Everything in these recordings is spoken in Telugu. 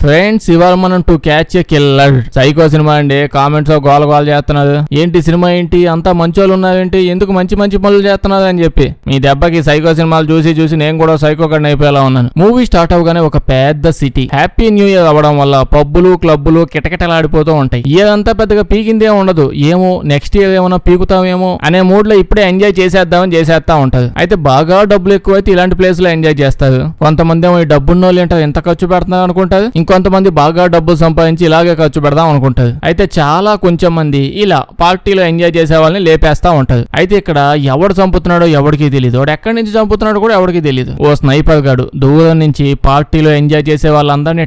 ఫ్రెండ్స్, ఇవాళ మనం to catch a killer psycho cinema అండి. కామెంట్స్ గోల గోల చేస్తున్నారు. ఏంటి సినిమా ఏంటి, అంతా మంచోళ్ళు ఉన్నారేంటి, ఎందుకు మంచి మంచి పనులు చేస్తున్నారు అని చెప్పి మీ దెబ్బకి సైకో సినిమాలు చూసి చూసి నేను కూడా సైకో కన్నా అయిపోయేలా ఉన్నాను. మూవీ స్టార్ట్ అవగానే ఒక పెద్ద సిటీ హ్యాపీ న్యూ ఇయర్ అవ్వడం వల్ల పబ్బులు క్లబ్బులు కిటకిటలాడిపోతూ ఉంటాయి. ఇయర్ అంతా పెద్దగా పీకిందే ఉండదు. ఏమో నెక్స్ట్ ఇయర్ ఏమైనా పీకుతామేమో అనే మూడ్ లో ఇప్పుడే ఎంజాయ్ చేసేద్దామని చేసేస్తా ఉంటారు. అయితే బాగా డబ్బులు ఎక్కువైతే ఇలాంటి ప్లేస్ లో ఎంజాయ్ చేస్తారు. కొంతమంది ఏమో ఈ డబ్బున్నోళ్ళు ఏంటారు, ఎంత ఖర్చు పెడుతున్నారు అనుకుంటారు. కొంతమంది బాగా డబ్బులు సంపాదించి ఇలాగే ఖర్చు పెడదాం అనుకుంటారు. అయితే చాలా కొంచెం మంది ఇలా పార్టీలో ఎంజాయ్ చేసే వాళ్ళని లేపేస్తా ఉంటారు. అయితే ఇక్కడ ఎవడు చంపుతున్నాడో ఎవడికి తెలియదు, వాడు ఎక్కడి నుంచి చంపుతున్నాడో కూడా ఎవడికి తెలియదు. ఓ స్నైపర్ గాడు దూరం నుంచి పార్టీలో ఎంజాయ్ చేసే వాళ్ళందరినీ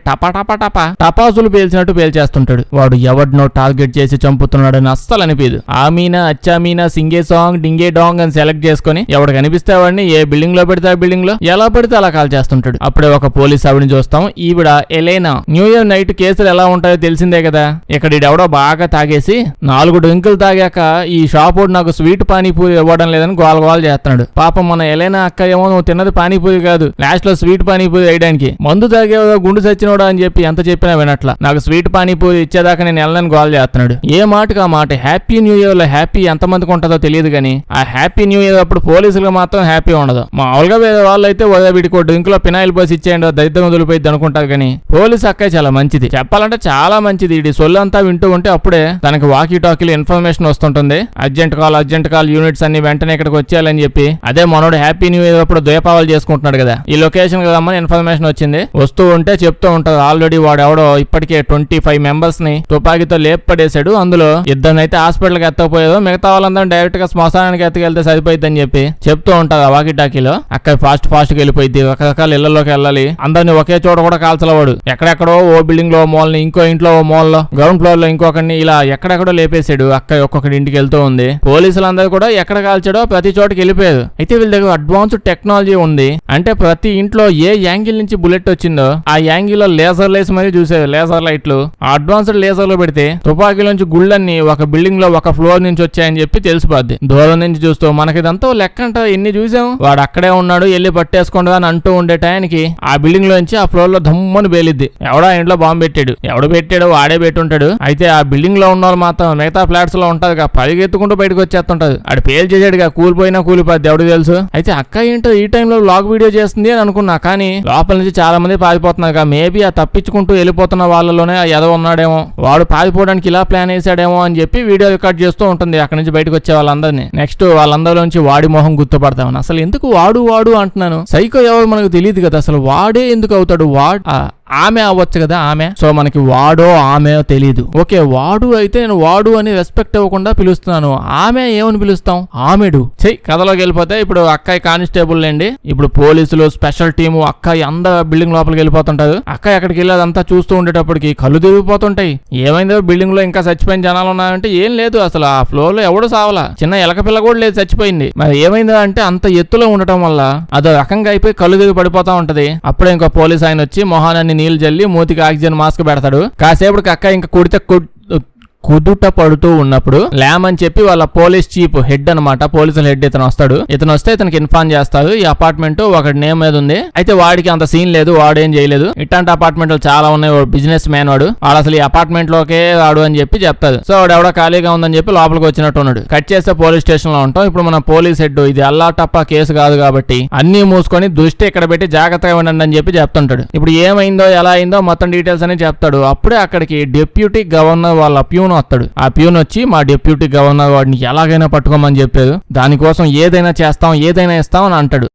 టపాసులు పేల్చినట్టు పేల్చేస్తుంటాడు. వాడు ఎవడినో టార్గెట్ చేసి చంపుతున్నాడని అస్సలు అనిపించదు. ఆమీనా అచ్చామీనా సింగే సాంగ్ డింగే డాంగ్ అని సెలెక్ట్ చేసుకుని ఎవడు కనిపిస్తే వాడిని ఏ బిల్డింగ్ లో పెడితే ఆ బిల్డింగ్ లో ఎలా పెడితే అలా కాల్ చేస్తుంటాడు. అప్పుడే ఒక పోలీస్ ఆవిడని చూస్తాం. ఈవిడ ఎలెనా. న్యూ ఇయర్ నైట్ కేసులు ఎలా ఉంటాయో తెలిసిందే కదా. ఇక్కడ ఈడెవడో బాగా తాగేసి 4 డ్రింకులు తాగాక ఈ షాప్ వాడు నాకు స్వీట్ పానీపూరి ఇవ్వడం లేదని గోల గోల చేస్తున్నాడు. పాపం మన ఎలైనా అక్క ఏమో నువ్వు తిన్నది పానీపూరి కాదు, లాస్ట్ లో స్వీట్ పానీపూరి వేయడానికి మందు తాగేవో గుండు చచ్చినోడా అని చెప్పి ఎంత చెప్పినా వినట్లా. నాకు స్వీట్ పానీపూరి ఇచ్చేదాకా నేను వెళ్ళని గోల చేస్తున్నాడు. ఏ మాటకు ఆ మాట. హ్యాపీ న్యూ ఇయర్ లో హ్యాపీ ఎంతమందికి ఉంటుందో తెలియదు కానీ ఆ హ్యాపీ న్యూ ఇయర్ అప్పుడు పోలీసులకు మాత్రం హ్యాపీ ఉండదు. మామూలుగా వేరే వాళ్ళు అయితే వీడికి డ్రింక్ లో పినాయిల్ పోసి ఇచ్చేయండి దరిద్రం వదిలిపోయింది అనుకుంటారు. కానీ పోలీసు అక్క చాలా మంచిది, చెప్పాలంటే చాలా మంచిది. ఇది సొల్లంతా వింటూ ఉంటే అప్పుడే తనకి వాకీ టాకీలు ఇన్ఫర్మేషన్ వస్తుంటుంది. అర్జెంట్ కాల్ యూనిట్స్ అన్ని వెంటనే ఇక్కడికి వచ్చేయాలని చెప్పి. అదే మనోడు హ్యాపీ న్యూ ఇయర్ అప్పుడు ద్వీపావళి చేసుకుంటున్నాడు కదా, ఈ లొకేషన్ రమ్మని ఇన్ఫర్మేషన్ వచ్చింది. వస్తూ ఉంటే చెప్తూ ఉంటారు. ఆల్రెడీ వాడెవడో ఇప్పటికే 25 మెంబర్స్ ని తుపాకీతో లేపడేశాడు. అందులో ఇద్దరినైతే హాస్పిటల్ కి ఎత్తకపోయేదో మిగతా వాళ్ళందరూ డైరెక్ట్ గా శ్మశానానికి ఎత్తుకెళ్తే సరిపోయింది అని చెప్పి చెప్తూ ఉంటారు. ఆ వాకీ టాకీలో అక్కడ ఫాస్ట్ గా వెళ్ళిపోయింది. రకరకాల ఇళ్లలోకి వెళ్ళాలి, అందరిని ఒకే చోట కూడా కాల్చలవాడు. ఎక్కడెక్కడో ఓ బిల్డింగ్ లో మోల్ని, ఇంకో ఇంట్లో ఓ మోల్లో, గ్రౌండ్ ఫ్లోర్ లో ఇంకొకరిని, ఇలా ఎక్కడెక్కడో లేపేశాడు. అక్క ఒక్కొక్కటి ఇంటికి వెళ్తూ ఉంది. పోలీసులందరూ కూడా ఎక్కడ కాల్చాడో ప్రతి చోటకి వెళ్ళిపోయారు. అయితే వీళ్ళ దగ్గర అడ్వాన్స్డ్ టెక్నాలజీ ఉంది. అంటే ప్రతి ఇంట్లో ఏ యాంగిల్ నుంచి బుల్లెట్ వచ్చిందో ఆ యాంగిల్ లో లేజర్ లైట్స్ మరి చూసేది. లేజర్ లైట్లు అడ్వాన్స్డ్ లేజర్ లో పెడితే తుపాకీలోంచి గుళ్ళన్నీ ఒక బిల్డింగ్ లో ఒక ఫ్లోర్ నుంచి వచ్చాయని చెప్పి తెలిసిపోద్ది. దూరం నుంచి చూస్తూ మనకిదంతా లెక్క అంట ఎన్ని చూసాం. వాడు అక్కడే ఉన్నాడు, వెళ్ళి పట్టేసుకోండు అని అంటూ ఉండే టైంకి ఆ బిల్డింగ్ లోంచి ఆ ఫ్లోర్ లో దమ్మని పేలిద్ది. ఎవడా ఇంట్లో బాంబు పెట్టాడు, ఎవడు పెట్టాడు వాడే పెట్టుంటాడు. అయితే ఆ బిల్డింగ్ లో ఉన్న వాళ్ళు మాత్రం మిగతా ఫ్లాట్స్ లో ఉంటారు, పరిగెత్తుకుంటూ బయటకు వచ్చేస్తుంటారు. ఆడు పేల్ చేసాడుగా, కూలిపోయినా కూలిపోద్ది ఎవడు తెలుసు. అయితే అక్క ఏంటో ఈ టైంలో వ్లాగ్ వీడియో చేస్తుంది అని అనుకున్నా, కానీ లోపల నుంచి చాలా మంది పారిపోతున్నారు. మేబీ ఆ తప్పించుకుంటూ వెళ్ళిపోతున్న వాళ్ళలోనే ఆ ఎదవ ఉన్నాడేమో, వాడు పారిపోవడానికి ఇలా ప్లాన్ వేసాడేమో అని చెప్పి వీడియో రికార్డ్ చేస్తూ ఉంటుంది అక్కడ నుంచి బయటకు వచ్చే వాళ్ళందరినీ. నెక్స్ట్ వాళ్ళందరిలోంచి వాడి మొహం గుర్తుపడతామని. అసలు ఎందుకు వాడు అంటున్నాను, సైకో ఎవరు మనకు తెలియదు కదా. అసలు వాడే ఎందుకు అవుతాడు? ఆమె అవ్వచ్చు కదా, ఆమె. సో మనకి వాడో ఆమె తెలియదు. ఓకే, వాడు అయితే నేను వాడు అని రెస్పెక్ట్ ఇవ్వకుండా పిలుస్తున్నాను. ఆమె ఏమని పిలుస్తాం? ఆమెడు. కథలోకి వెళ్ళిపోతే ఇప్పుడు అక్కాయి కానిస్టేబుల్ అండి, ఇప్పుడు పోలీసులు స్పెషల్ టీము అక్కాయి అందరు బిల్డింగ్ లోపలికి వెళ్ళిపోతుంటారు. అక్కాయి అక్కడికి వెళ్ళేదంతా చూస్తూ ఉండేటప్పటికి కళ్ళు తిరిగిపోతుంటాయి. ఏమైందో బిల్డింగ్ లో ఇంకా చచ్చిపోయిన జనాలు ఉన్నాయంటే ఏం లేదు, అసలు ఆ ఫ్లోర్ లో ఎవడు సావలా, చిన్న ఎలక పిల్ల కూడా లేదు, చచ్చిపోయింది. మరి ఏమైందో అంటే అంత ఎత్తులో ఉండటం వల్ల అదో రకంగా అయిపోయి కళ్ళు తిరిగి పడిపోతా ఉంటది. అప్పుడే ఇంకో పోలీస్ ఆయన వచ్చి మొహాన్ని నీళ్లు జల్లి మూతికి ఆక్సిజన్ మాస్క్ పెడతాడు. కాసేపటికి అక్క ఇంకా కుడితే కుదుట పడుతూ ఉన్నప్పుడు ల్యామ్ అని చెప్పి వాళ్ళ పోలీస్ చీఫ్ హెడ్ అనమాట, పోలీసుల హెడ్ ఇతను వస్తాడు. ఇతను వస్తే ఇతనికి ఇన్ఫార్మ్ చేస్తాడు ఈ అపార్ట్మెంట్ ఒకటి నేమ్ మీద ఉంది. అయితే వాడికి అంత సీన్ లేదు, వాడేం చేయలేదు. ఇట్లాంటి అపార్ట్మెంట్లు చాలా ఉన్నాయి, బిజినెస్ మ్యాన్ వాడు అసలు ఈ అపార్ట్మెంట్ లోకే రాడు అని చెప్పి చెప్తాడు. సో వాడు ఎవడో ఖాళీగా ఉందని చెప్పి లోపలికి వచ్చినట్టు ఉన్నాడు. కట్ చేస్తే పోలీస్ స్టేషన్ లో ఉంటాం. ఇప్పుడు మన పోలీస్ హెడ్ ఇది అల్లా టప్పా కేసు కాదు కాబట్టి అన్ని మూసుకొని దృష్టి ఇక్కడ పెట్టి జాగ్రత్తగా ఉండండి అని చెప్పి చెప్తుంటాడు. ఇప్పుడు ఏమైందో ఎలా అయిందో మొత్తం డీటెయిల్స్ అని చెప్తాడు. అప్పుడే అక్కడికి డిప్యూటీ గవర్నర్ వాళ్ళ ప్యూన్ వస్తాడు. ఆ ప్యూన్ వచ్చి మా డిప్యూటీ గవర్నర్ వాడిని ఎలాగైనా పట్టుకోమని చెప్పారు, దానికోసం ఏదైనా చేస్తాం ఏదైనా ఇస్తాం అని అంటాడు.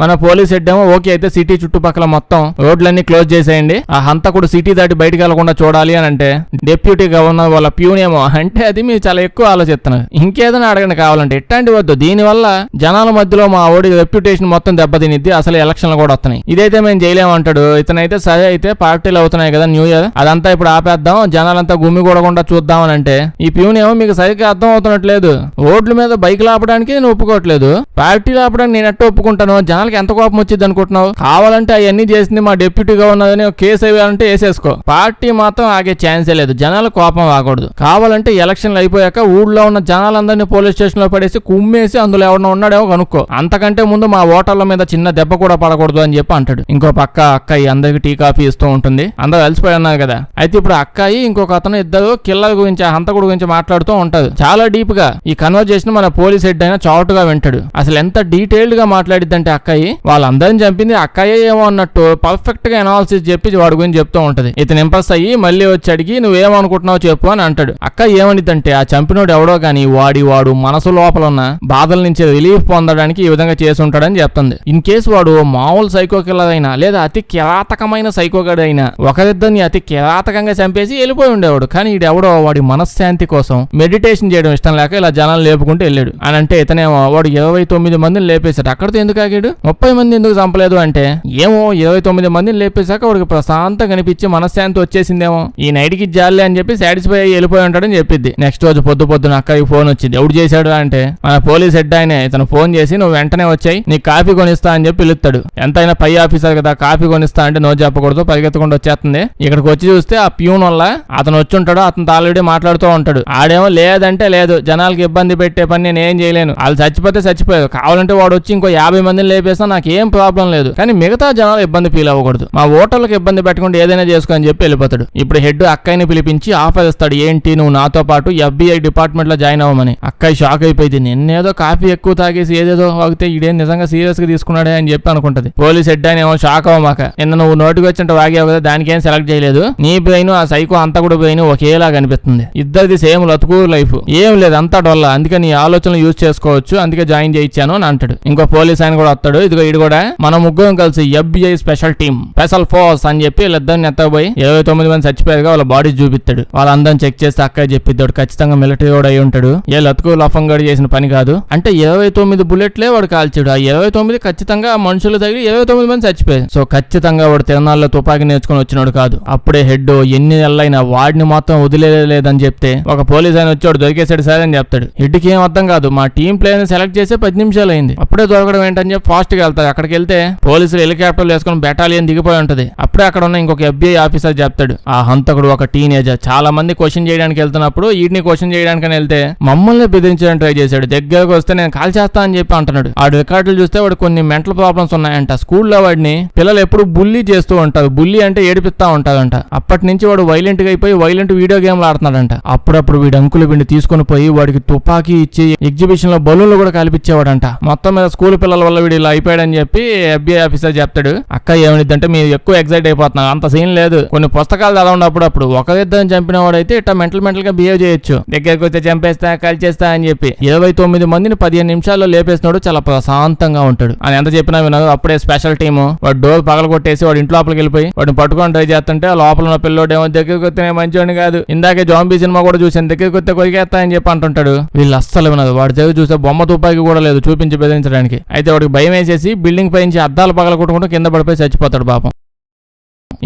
మన పోలీస్ హెడ్ ఏమో ఓకే అయితే సిటీ చుట్టుపక్కల మొత్తం రోడ్లన్నీ క్లోజ్ చేసేయండి, ఆ హంతకుడు సిటీ దాటి బయటకు వెళ్లకుండా చూడాలి అని అంటే డిప్యూటీ గవర్నర్ వాళ్ళ ప్యూన్ ఏమో అంటే అది మీరు చాలా ఎక్కువ ఆలోచిస్తున్నారు, ఇంకేదైనా అడగండి కావాలంటే, ఇట్లాంటి వద్దు, దీనివల్ల జనాల మధ్యలో మా ఓడి రెప్యుటేషన్ మొత్తం దెబ్బతినిద్ది, అసలు ఎలక్షన్లు కూడా వస్తున్నాయి, ఇదైతే మేము చేయలేమంటాడు. ఇతనైతే సరే అయితే పార్టీలు అవుతున్నాయి కదా న్యూ ఇయర్, అదంతా ఇప్పుడు ఆపేద్దాం, జనాలంతా గుమ్మి కూడకుండా చూద్దామని అంటే ఈ ప్యూన్ ఏమో మీకు సరిగ్గా అర్థం అవుతున్నట్లేదు, రోడ్ల మీద బైకులు ఆపడానికి నేను ఒప్పుకోవట్లేదు, పార్టీలు ఆపడానికి నేను ఎట్ట ఒప్పుకుంటాను, జనాలు జనాలకి ఎంత కోపం వచ్చింది అనుకుంటున్నావు? కావాలంటే అవన్నీ చేసింది మా డిప్యూటీ గవర్నర్ అని కేసు వేయాలంటే వేసేసుకో. పార్టీ మాత్రం ఆగే ఛాన్సే లేదు. జనాల కోపం ఆగకూడదు. కావాలంటే ఎలక్షన్లు అయిపోయాక ఊళ్ళో ఉన్న జనాలందరినీ పోలీస్ స్టేషన్ లో పడేసి కుమ్మేసి అందులో ఎవరైనా ఉన్నాడేమో కనుక్కో. అంతకంటే ముందు మా ఓటర్ల మీద చిన్న దెబ్బ కూడా పడకూడదు అని చెప్పి అంటాడు. ఇంకో పక్క అక్కాయి అందరికి టీ కాఫీ ఇస్తూ ఉంటుంది. అందరూ కలిసిపోయి ఉన్నారు కదా. అయితే ఇప్పుడు అక్కాయి ఇంకొక అతను ఇద్దరు కిల్లర్ గురించి హంతకుడు గురించి మాట్లాడుతూ ఉంటారు. చాలా డీప్ గా ఈ కన్వర్జేషన్ మన పోలీస్ హెడ్ అయినా చాటుగా వింటాడు. అసలు ఎంత డీటెయిల్డ్ గా మాట్లాడిద్దంటే అక్కాయి వాళ్ళందరిని చంపింది అక్కాయే ఏమో అన్నట్టు పర్ఫెక్ట్ గా అనాలిసిస్ చెప్పి వాడి గురించి చెప్తూ ఉంటది. ఇతను ఇంప్రెస్ అయ్యి మళ్ళీ వచ్చి అడిగి నువ్వేమనుకుంటున్నావు చెప్పు అని అంటాడు. అక్క ఏమనిద్దంటే ఆ చంపినోడు ఎవడో గాని వాడు మనసు లోపల ఉన్న బాధల నుంచి రిలీఫ్ పొందడానికి ఈ విధంగా చేసి ఉంటాడని చెప్తుంది. ఇన్ కేసు వాడు మామూలు సైకో కిల్లర్ అయినా లేదా అతి కిరాతకమైన సైకోగాడు అయినా ఒకరిద్దరిని అతి కిరాతకంగా చంపేసి వెళ్ళిపోయి ఉండేవాడు. కానీ ఈడెవడో వాడి మనశ్శాంతి కోసం మెడిటేషన్ చేయడం ఇష్టం లేక ఇలా జనాలు లేపుకుంటూ వెళ్ళాడు అని అంటే ఇతనేమో వాడు 29 మందిని లేపేశాడు. అక్కడితో ఎందుకు ఆగాడు? 30 మంది ఎందుకు చంపలేదు అంటే ఏమో 29 మందిని లేపేశాక వాడికి ప్రశాంతంగా కనిపించి మనశ్శాంతి వచ్చేసిందేమో, ఈ నైట్ కి జాలే అని చెప్పి సాటిస్ఫై అయ్యి వెళ్ళిపోయి ఉంటాడని చెప్పింది. నెక్స్ట్ రోజు పొద్దున అక్కడికి ఫోన్ వచ్చింది. ఎవడు చేశాడు అంటే మన పోలీస్ హెడ్ ఆయనే. ఇతను ఫోన్ చేసి నువ్వు వెంటనే వచ్చాయి నీకు కాఫీ కొనిస్తా అని చెప్పి పిలుస్తాడు. ఎంతైనా పై ఆఫీసర్ కదా, కాఫీ కొనిస్తా అంటే నో చెప్పకూడదు, పరిగెత్తకుండా వచ్చేస్తుంది. ఇక్కడికి వచ్చి చూస్తే ఆ ప్యూన్ వల్ల అతను వచ్చి ఉంటాడు. అతను ఆల్రెడీ మాట్లాడుతూ ఉంటాడు. ఆడేమో లేదంటే లేదు, జనాలకి ఇబ్బంది పెట్టే పని నేను ఏం చేయలేను, వాళ్ళు చచ్చిపోతే చచ్చిపోయారు, కావాలంటే వాడు వచ్చి ఇంకో 50 మందిని లేపేసినా నాకు ఏం ప్రాబ్లం లేదు, కానీ మిగతా జనాలు ఇబ్బంది ఫీల్ అవ్వకూడదు, మా ఓటర్లకు ఇబ్బంది పెట్టకుండా ఏదైనా చేసుకో అని చెప్పి వెళ్ళిపోతాడు. ఇప్పుడు హెడ్ అక్కయ్యని పిలిపించి ఆఫర్ ఇస్తాడు. ఏంటి నువ్వు నాతో పాటు FBI డిపార్ట్మెంట్ లో జాయిన్ అవ్వమని. అక్కయ్య షాక్ అయిపోయింది. నిన్నేదో కాఫీ ఎక్కువ తాగేసి ఏదేదో వాగితే ఇదేం నిజంగా సీరియస్ గా తీసుకున్నాడే అని చెప్పి అనుకుంటది. పోలీస్ హెడ్ ఆయన ఏమో షాక్ అవ్వమాక, నిన్న నువ్వు నోటికి వచ్చినట్టు వాగావు కదా, దానికేం సెలెక్ట్ చేయలేదు, నీ బ్రెయిన్ ఆ సైకో అంతా కూడా బ్రెయిన్ ఒకేలాగా అనిపిస్తుంది, ఇద్దరిది సేమ్ లతుకు లైఫ్, ఏం లేదు అంతా డొల్ల, అందుకే నీ ఆలోచనలు యూజ్ చేసుకోవచ్చు, అందుకే జాయిన్ చేయించాను అని అంటాడు. ఇంకో పోలీస్ ఆయన కూడా వస్తాడు. ఇదిగో ఇడు కూడా మన ముగ్గురం కలిసి FBI special team special force అని చెప్పి వీళ్ళిద్దరిని ఎత్తపోయి 29 మంది చచ్చిపోయారుగా వాళ్ళ బాడీస్ చూపిస్తాడు. వాళ్ళందరిని చెక్ చేస్తే అక్కయ్య చెప్పిద్దాడు ఖచ్చితంగా మిలిటరీ కూడా అయి ఉంటాడు, ఏ లతుకు లఫంగాడు చేసిన పని కాదు అంటే 29 బుల్లెట్లే వాడు కాల్చాడు. ఆ 29 ఖచ్చితంగా మనుషులు తగిలి 29 మంది చచ్చిపోయారు. సో ఖచ్చితంగా వాడు తిరణాల్లో తుపాకీ నేర్చుకుని వచ్చినాడు కాదు. అప్పుడే హెడ్ ఎన్ని నెలలైనా వాడిని మాత్రం వదిలేలేదని చెప్తే ఒక పోలీస్ ఆయన వచ్చి వాడు దొరికేసాడు సార్ అని చెప్తాడు. హెడ్కి ఏం అర్థం కాదు, మా టీం ప్లేయర్ ని సెలెక్ట్ చేసి 10 నిమిషాలు అయింది, అప్పుడే దొరకడం ఏంటని చెప్పి ఫాస్ట్ గా వెళ్తారు. అక్కడికి వెళ్తే పోలీసులు హెలికాప్టర్లు వేసుకుని బెటాలియన్ దిగిపోయి ఉంటది. అప్పుడే అక్కడ ఉన్న ఇంకొక FBI ఆఫీసర్ చెప్తాడు, ఆ హంతకుడు ఒక టీనేజర్, చాలా మంది క్వశ్చన్ చేయడానికి వెళ్తున్నప్పుడు వీటిని క్వశ్చన్ చేయడానికి వెళ్తే మమ్మల్ని బెదిరించడానికి ట్రై చేశాడు, దగ్గరకు వస్తే నేను కాల్ చేస్తా అని చెప్పి అంటున్నాడు. ఆ రికార్డులు చూస్తే వాడు కొన్ని మెంటల్ ప్రాబ్లమ్స్ ఉన్నాయంట. స్కూల్లో వాడిని పిల్లలు ఎప్పుడు బుల్లీ చేస్తూ ఉంటారు, బుల్లీ అంటే ఏడిపిస్తా ఉంటారంట. అప్పటి నుంచి వాడు వైలెంట్ గా అయిపోయి వైలెంట్ వీడియో గేమ్లు ఆడుతున్నాడంట. అప్పుడప్పుడు వీడు అంకులు వీడిని తీసుకుని పోయి వాడికి తుపాకీ ఇచ్చి ఎగ్జిబిషన్ లో బలూన్లు కూడా కల్పించేవాడంట. మొత్తం మీద స్కూల్ పిల్లల వల్ల వీడు ఇలా అయిపోయాడని చెప్పి FBI ఆఫీసర్ చెప్తాడు. అక్క ఏమనిద్దంటే మీరు ఎక్కువ ఎగ్జైట్ అయిపోతున్నారు, అంత సీన్ లేదు, కొన్ని పుస్తకాలు చదవండి అప్పుడప్పుడు, ఒకరిద్దరిని చంపిన వాడైతే ఇట్లా మెంటల్ గా బిహేవ్ చేయొచ్చు, దగ్గరకు వచ్చి చంపేస్తా కాల్చేస్తా అని చెప్పి 29 మందిని 15 నిమిషాల్లో లేపేసినాడు, చాలా ప్రశాంతంగా ఉంటాడు అని ఎంత చెప్పినా వినదు. అప్పుడే స్పెషల్ టీము వాడు డోర్ పగల కొట్టేసి వాడు ఇంటి లోపలికి వెళ్ళిపోయి వాడిని పట్టుకొని ట్రై చేస్తుంటే లోపల ఉన్న పిల్లోడేమో దగ్గరికి వస్తే మంచివాడిని కాదు, ఇందాకే జాంబీ సినిమా కూడా చూసాను, దగ్గరికి వస్తే కొరికేస్తా అని చెప్పి అంటుంటాడు. వీళ్ళు అస్సలు వినదు. వాడి దగ్గర చూస్తే బొమ్మ తుపాకి కూడా లేదు చూపించి బెదిరించడానికి. అయితే వాడికి భయం వేసేసి బిల్డింగ్ పైనుంచి అద్దాలు పగల కొట్టుకుంటూ కింద పడిపోయి చచ్చిపోతాడు పాపం.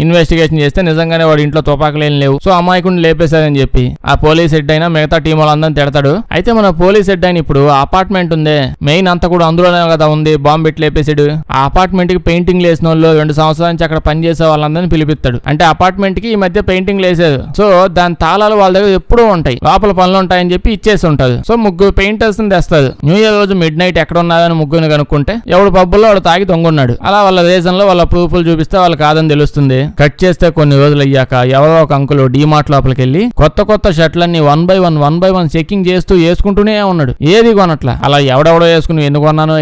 ఇన్వెస్టిగేషన్ చేస్తే నిజంగానే వాడి ఇంట్లో తుపాకులు ఏం లేవు, సో అమాయకుడిని లేపేశారని చెప్పి ఆ పోలీస్ హెడ్ అయినా మిగతా టీం వాళ్ళందరినీ తిడతాడు. అయితే మన పోలీస్ హెడ్ అయిన ఇప్పుడు అపార్ట్మెంట్ ఉందే మెయిన్ అంతా కూడా అందులోనే కదా ఉంది, బాంబు పెట్టి లేపేసాడు. ఆ అపార్ట్మెంట్ కి పెయింటింగ్ లేసిన వాళ్ళు 2 సంవత్సరాల నుంచి అక్కడ పనిచేసే వాళ్ళందరినీ పిలిపిస్తాడు. అంటే అపార్ట్మెంట్ కి ఈ మధ్య పెయింటింగ్ లేసారు, సో దాని తాళాలు వాళ్ళ దగ్గర ఎప్పుడూ ఉంటాయి, లోపల పనులు ఉంటాయని చెప్పి ఇచ్చేసి ఉంటారు. సో ముగ్గురు పెయింటర్స్ ని తెస్తారు. న్యూ ఇయర్ రోజు మిడ్ నైట్ ఎక్కడ ఉన్నారని ముగ్గురిని కనుక్కుంటే ఎవడు పబ్బుల్లో వాడు తాగి తొంగున్నాడు. అలా వాళ్ళ రీజన్ లో వాళ్ళ ప్రూఫ్లు చూపిస్తే వాళ్ళు కాదని తెలుస్తుంది. కట్ చేస్తే కొన్ని రోజులు అయ్యాక ఎవరో ఒక అంకులు డీమార్ట్ లోపలికి వెళ్ళి కొత్త షర్ట్లన్నీ 1 by 1 చెకింగ్ చేస్తూ వేసుకుంటూనే ఉన్నాడు, ఏది కొనట్లా. అలా ఎవడెవడో వేసుకుని ఎందుకు కొన్నాను.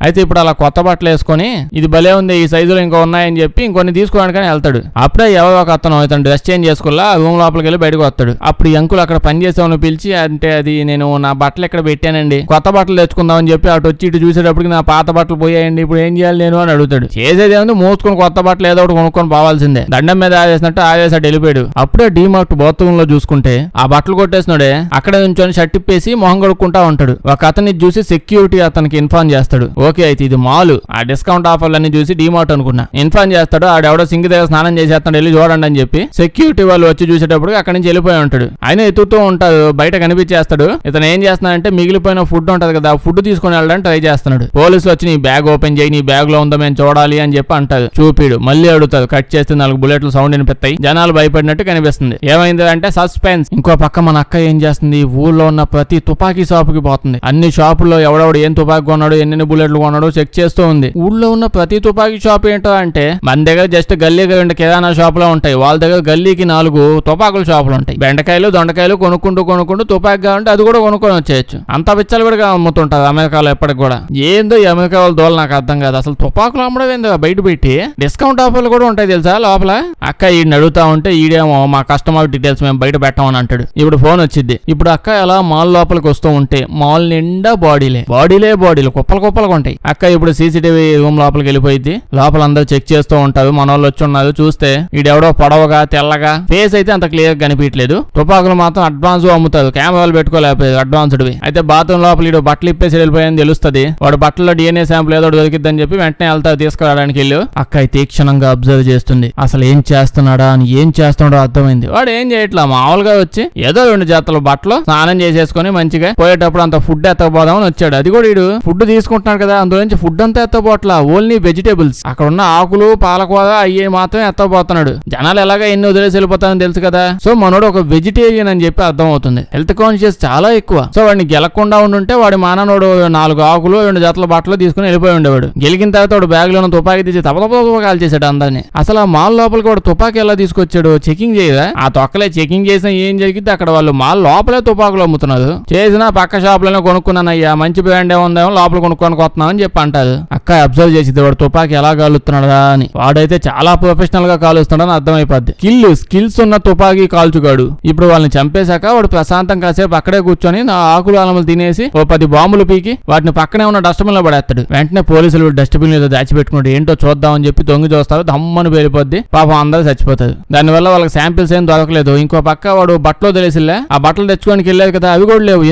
అయితే ఇప్పుడు అలా కొత్త బట్టలు వేసుకుని ఇది భలే ఉంది, ఈ సైజులో ఇంకో ఉన్నాయని చెప్పి ఇంకొన్ని తీసుకోవడానికని వెళ్తాడు. అప్పుడే ఎవరో ఒక అతను ఇతను డ్రెస్ చేంజ్ చేసుకోవాలా రూమ్ లోపలికి వెళ్ళి బయటకు వస్తాడు. అప్పుడు ఈ అంకులు అక్కడ పని చేసేవాళ్ళని పిలిచి, అంటే అది నేను నా బట్టలు ఎక్కడ పెట్టానండి, కొత్త బట్టలు తెచ్చుకుందామని చెప్పి అటు వచ్చి ఇటు చూసేటప్పటికి నా పాత బట్టలు పోయాయండి, ఇప్పుడు ఏం చేయాలి నేను అని అడుగుతాడు. చేసేది ఏముంది, మోసుకొని కొత్త బట్టలు ఏదో ఒకటి కొనుక్కొని పోవాల్సింది. కొట్టాల్సిందే. దండం మీద ఆవేసినట్టు ఆవేశాడు వెళ్ళిపోయాడు. అప్పుడే డీమార్ట్ బాత్రూమ్ లో చూసుకుంటే ఆ బట్టలు కొట్టేసినోడే అక్కడ నుంచొని షర్ట్ ఇప్పేసి మొహం కడుక్కుంటా ఉంటాడు. ఒక అతన్ని చూసి సెక్యూరిటీ అతనికి ఇన్ఫార్మ్ చేస్తాడు. ఓకే అయితే ఇది మాల్, ఆ డిస్కౌంట్ ఆఫర్లన్నీ చూసి డీమార్ట్ అనుకున్నా. ఇన్ఫార్మ్ చేస్తాడు. ఆడెవడో సింక్ దగ్గర స్నానం చేసేస్తాడు, వెళ్ళి చూడండి అని చెప్పి సెక్యూరిటీ వాళ్ళు వచ్చి చూసేటప్పుడు అక్కడి నుంచి వెళ్ళిపోయి ఉంటాడు. ఆయన ఎత్తుతూ ఉంటాడు, బయట కనిపించేస్తాడు. ఇతను ఏం చేస్తున్నాడంటే మిగిలిపోయిన ఫుడ్ ఉంటది కదా, ఫుడ్ తీసుకుని వెళ్ళడానికి ట్రై చేస్తున్నాడు. పోలీసులు వచ్చి నీ బ్యాగ్ ఓపెన్ చేయి, నీ బ్యాగ్ లో ఉందో మేము చూడాలి అని చెప్పి అంటారు. చూపిడు మళ్ళీ అడుగుతాడు. కట్ చేస్తే 4 బుల్లెట్లు సౌండ్ వినిపిస్తాయి. జనాలు భయపడినట్టు కనిపిస్తుంది. ఏమైంది అంటే సస్పెన్స్. ఇంకో పక్క మన అక్క ఏం చేస్తుంది, ఊర్లో ఉన్న ప్రతి తుపాకీ షాపుకి పోతుంది. అన్ని షాపుల్లో ఎవడెవడు ఏం తుపాకీ కొన్నాడు, ఎన్ని బుల్లెట్లు కొన్నాడు చెక్ చేస్తూ ఉంది. ఊళ్ళో ఉన్న ప్రతి తుపాకీ షాప్ ఏంటో అంటే మన దగ్గర జస్ట్ గల్లీకి 2 కిరాణా షాపులు ఉంటాయి. వాళ్ళ దగ్గర గల్లీకి 4 తుపాకుల షాపులు ఉంటాయి. బెండకాయలు దొండకాయలు కొనుక్కుంటూ తుపాకి కావాలంటే అది కూడా కొనుక్కొని వచ్చేయచ్చు. అంత విచ్చలవిడిగా అమ్ముతుంటారు అమెరికాలో ఎప్పటికి కూడా. ఏందో ఈ అమెరికా వాళ్ళ దోళ నాకు అర్థం కాదు. అసలు తుపాకులు అమ్మడం ఏందో బయట పెట్టి డిస్కౌంట్ ఆఫర్లు కూడా ఉంటాయి తెలుసా లోపల. అక్క ఈయన అడుగుతా ఉంటే ఈడేమో మా కస్టమర్ డీటెయిల్స్ మేము బయట పెట్టామని అంటాడు. ఇప్పుడు ఫోన్ వచ్చింది. ఇప్పుడు అక్క ఎలా మాల్ లోపలికి వస్తూ ఉంటే మాల్ నిండా బాడీలు కుప్పలుగా ఉంటాయి. అక్క ఇప్పుడు సీసీటీవీ రూమ్ లోపలికి వెళ్ళిపోయింది. లోపల అందరూ చెక్ చేస్తూ ఉంటారు. మన వాళ్ళు వచ్చి ఉన్నారు. చూస్తే ఈడెవడో పొడవగా తెల్లగా, ఫేస్ అయితే అంత క్లియర్ కనిపించలేదు. తుపాకులు మాత్రం అడ్వాన్స్ అమ్ముతారు. కెమెరాలు పెట్టుకోలేకపోయారు అడ్వాన్స్డ్వి. అయితే బాత్రూమ్ లోపల ఈడు బట్టలు ఇప్పేసి వెళ్ళిపోయాయని తెలుస్తుంది. వాడు బట్టల్లో DNA శాంపుల్ ఏదో దొరికిద్దని చెప్పి వెంటనే వెళ్తారు తీసుకురావడానికి వెళ్ళి. అక్క తీక్షణంగా అబ్జర్వ్ చేస్తుంది. అసలు ఏం చేస్తున్నాడో అర్థమైంది. వాడు ఏం చేయట్లా, మామూలుగా వచ్చి ఏదో 2 జతల బట్టలు స్నానం చేసేసుకుని మంచిగా పోయేటప్పుడు అంత ఫుడ్ ఎత్తకపోదామని వచ్చాడు. అది కూడా వీడు ఫుడ్ తీసుకుంటున్నాడు కదా, అందులో నుంచి ఫుడ్ అంతా ఎత్తపోట్లా, ఓన్లీ వెజిటేబుల్స్. అక్కడ ఉన్న ఆకులు పాలకూర అయ్యే మాత్రం ఎత్తపోతున్నాడు. జనాలు ఎలాగా ఎన్ని వదిలేసి వెళ్ళిపోతారని తెలుసు కదా. సో మనోడు ఒక వెజిటేరియన్ అని చెప్పి అర్థం అవుతుంది. హెల్త్ కాన్షియస్ చాలా ఎక్కువ. సో వాడిని గెలకుండా ఉండుంటే వాడి మానవుడు 4 ఆకులు 2 జతల బట్టలు తీసుకుని వెళ్ళిపోయి ఉండేవాడు. గెలికిన తర్వాత వాడు బ్యాగ్ లో తుపాకీ తీసి తప్ప కాల్ చేశాడు అందరినీ. అసలు ఆ మాల్ లోపలికి వాడు తుపాకీ ఎలా తీసుకొచ్చాడు, చెకింగ్ చేయదా? ఆ తొక్కలే చెకింగ్ చేసినా ఏం జరిగింది, అక్కడ వాళ్ళు మాల్ లోపలే తుపాకులు అమ్ముతున్నారు. చేసిన పక్క షాప్ లోనే కొనుక్కున్నానయ్యా, మంచి బ్రాండ్ ఏముందేమో లోపల కొనుక్కొని వస్తున్నాం అని చెప్పి అంటారు. అక్క అబ్జర్వ్ చేసింది వాడు తుపాకీ ఎలా కాలుస్తున్నాడా అని. వాడైతే చాలా ప్రొఫెషనల్ గా కాలుస్తున్నాడని అర్థమైపోద్ది. స్కిల్స్ ఉన్న తుపాకీ కాల్చుగాడు. ఇప్పుడు వాళ్ళని చంపేశాక వాడు ప్రశాంతం కాసేపు అక్కడే కూర్చొని నా ఆకులు ఆలమలు తినేసి ఓ 10 బాంబులు పీకి వాటిని పక్కనే ఉన్న డస్ట్బిన్ లో పడేస్తాడు. వెంటనే పోలీసులు డస్ట్బిన్ ఏదో దాచిపెట్టుకుంటే ఏంటో చూద్దామని చెప్పి దొంగి చూస్తారు. దమ్మని పేలిపోద్ది. పాపం అందరూ చచ్చిపోతారు. దానివల్ల వాళ్ళకి శాంపిల్స్ ఏం దొరకలేదు. ఇంకో పక్క వాడు బట్టలు తెలిసిలే, ఆ బట్టలు తెచ్చుకోనికి వెళ్ళలేదు కదా, అవి కూడా లేవు.